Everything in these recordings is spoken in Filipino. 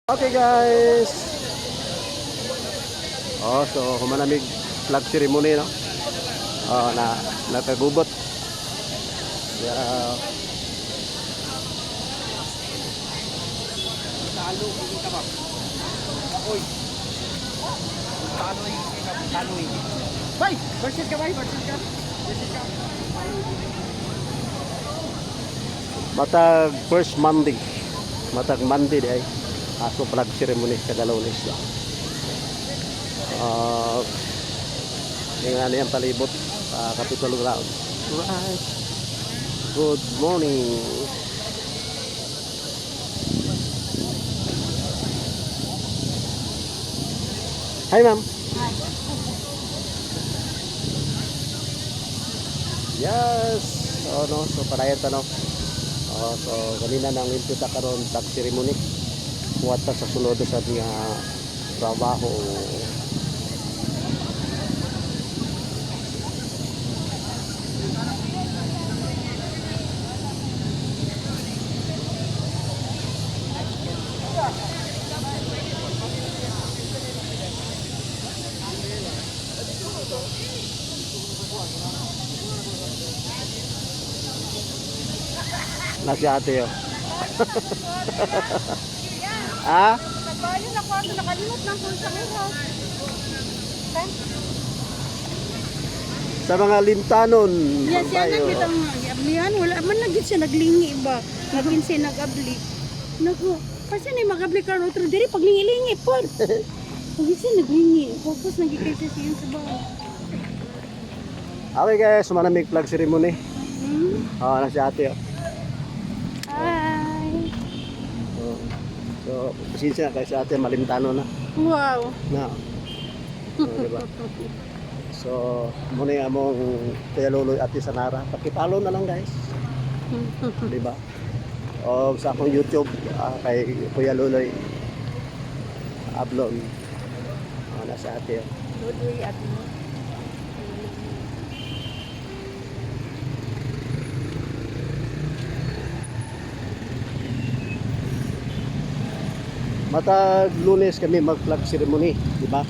Okay guys. Oh, so humanamig flag ceremony no. Oh, nakagubot. Yeah. Talo ini ka ba? Oy. Talo ini. Bay, versus ka bay, versus ka. Versus ka. Matag first Monday. Matag Monday di ay. Aso flag ceremony sa Galones no. Tingnan niyan palibot sa Capitol Ground. Right. Good morning. Hi ma'am. Yes. Oh no, so padayon ta no. Oh, so kanina nang impita karon flag ceremony. Kuwata sa sulod sa mga trabaho. Nasi ate yo. Ah? Nagbayo na ko ako nakalimot ng pulsa ko. Sa mga limtanon. Yes, yan Pampayo. ang kitang ablihan. Wala man na gid siya naglingi ba. Nagin siya nagabli. Naku, kasi ni magabli ka ro diri paglingi-lingi po. Pag siya naglingi, focus nagikay siya siya sa bahay. Okay guys, manamig flag ceremony. Hmm? Nasi ate yo. Hi. So, pasensya na kayo sa ate, malimtano na. Wow. Na. Diba? So, muna yung among Kuya Luloy at Sanara. Pakipalo na lang guys. Diba? O sa akong YouTube, kay Kuya Luloy Ablon. Nasa ate. Luloy at mo. Matag Lunes kami mag-flag ceremony, di ba?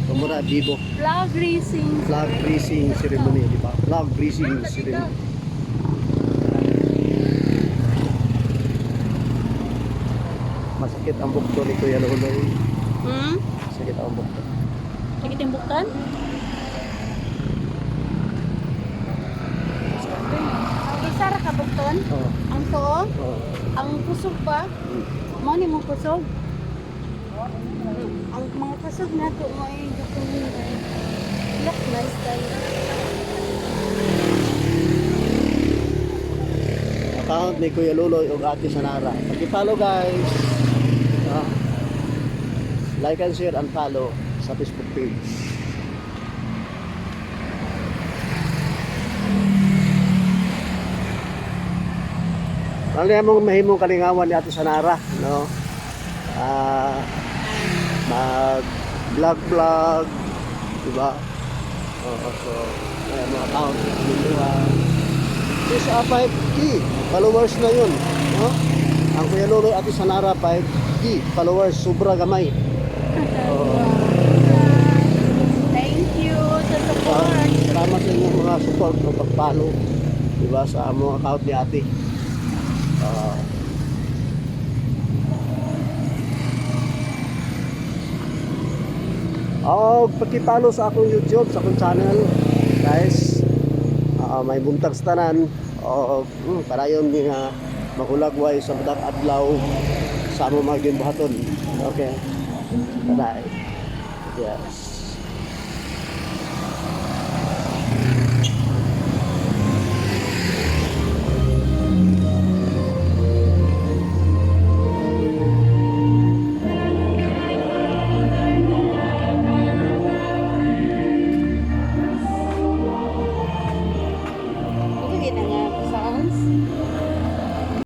Kumura Vivo. Flag racing. Flag raising ceremony, di ba? Flag raising ceremony. Masakit ang bukto ni Kuya Luloy. Hmm? Masakit ang bukto. Sakit yung buktan? Ang isa ra ka bukton? Oo. Ang tuo? Oo. Ang kusog pa? Mo ni mong kusog? Ang mga kusog na to mo ay dokumentar. Look nice tayo. Account ni Kuya Luloy ug Ate Sanara. Paki-follow guys. Like and share and follow sa Facebook page. Ano mong mahimong kalingawan ni Ate Sanara, no? Mag-vlog, diba? Oo, so, mga account, is 5K followers na yun, no? Ang Kuya Luloy Ate Sanara 5K followers, sobra gamay. Thank you sa support. Salamat sa inyong mga support o pag-follow, diba, sa among account ni Ate. Paki-follow sa akong YouTube, sa akong channel guys. May buntag sa tanan parayon ni nga mahulagway sa budak adlaw sa among mga ginbuhaton. Okay, bye. Yes.